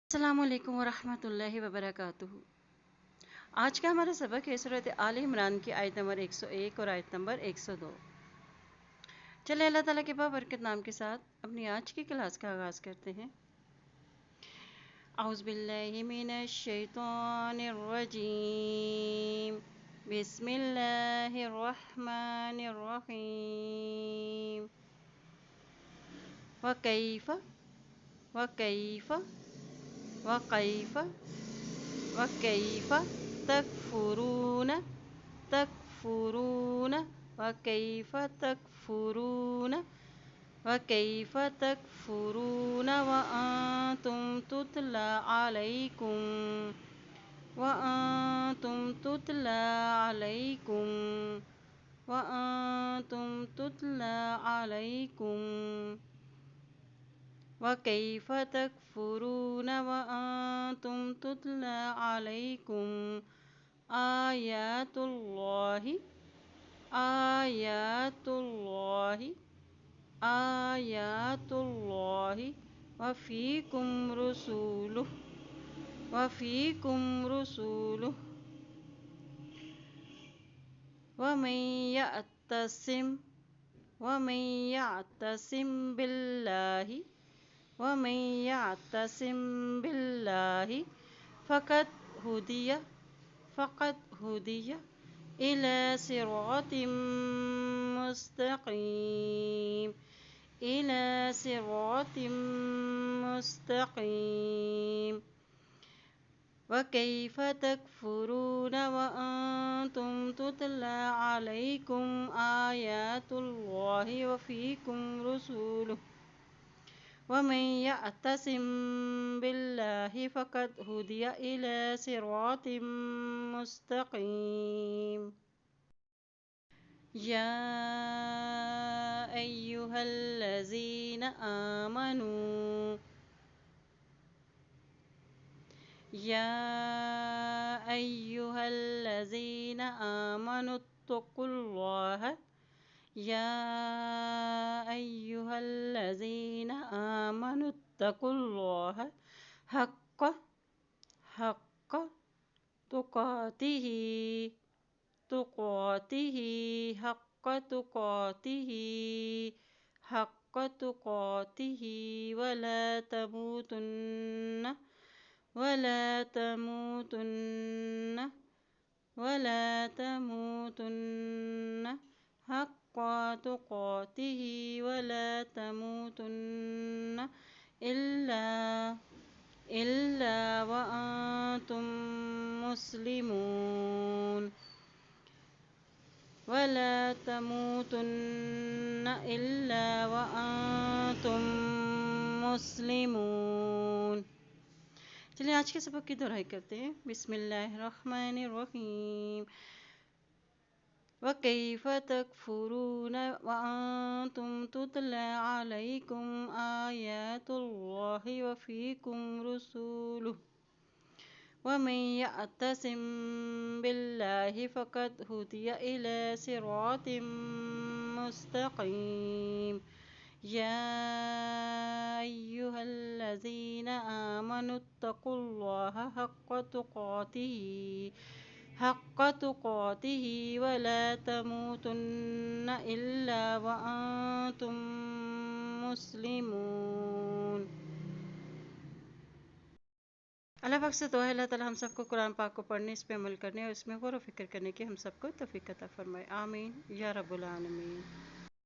السلام علیکم ورحمۃ اللہ وبرکاتہ۔ آج کا ہمارا سبق ہے سورۃ آل عمران کی آیت نمبر 101 اور آیت نمبر 102۔ چلے اللہ تعالیٰ کے بابرکت نام کے ساتھ اپنی آج کی کلاس کا آغاز کرتے ہیں۔ اعوذ باللہ من الشیطان الرجیم، بسم اللہ الرحمن الرحیم۔ وکیف وکیف وکیف وکیف تکفرون تکفرون وکیف تکفرون وکیف تکفرون وانتم تتلی علیکم وانتم تتلی علیکم وانتم تتلی علیکم وَكَيْفَ تَكْفُرُونَ وَأَنْتُمْ تُتْلَى عَلَيْكُمْ آيَاتُ اللَّهِ آيَاتُ اللَّهِ آيَاتُ اللَّهِ وَفِيكُمْ رُسُولُهُ وَفِيكُمْ رُسُولُهُ وَمَنْ يَعْتَصِمْ بِاللَّهِ ومن يعتصم بالله فقد هدي إلى صراط مستقيم إلى صراط مستقيم وكيف تكفرون وأنتم تتلى عليكم آيات الله وفيكم رسوله ومن يعتصم بالله فقد هدي إلى صراط مستقيم يا أيها الذين آمنوا اتقوا الله يا أيها الذين آمنوا اتقوا الله حق تقاته حق تقاته ولا تموتن حق تقاته ولا تموتن إلا وأنتم مسلمون ولا تموتن إلا وأنتم مسلمون۔ چلیے آج کے سبق کی دہرائی کرتے ہیں۔ بسم اللہ الرحمن الرحیم۔ وَكَيْفَ تَكْفُرُونَ وَأَنْتُمْ تُتْلَى عَلَيْكُمْ آيَاتُ اللَّهِ وَفِيكُمْ رُسُولُهُ وَمَنْ يَعْتَصِمْ بِاللَّهِ فَقَدْ هُدِيَ إِلَى صِرَاطٍ مُسْتَقِيمٍ يا أيها الذين آمنوا اتقوا الله حق تقاته ولا تموتن إلا وأنتم مسلمون۔ اللہ پاک سے دعا ہے اللہ تعالیٰ ہم سب کو قرآن پاک کو پڑھنے، اس پہ عمل کرنے اور اس میں غور و فکر کرنے کی ہم سب کو توفیق عطا فرمائے، آمین یا رب العالمین۔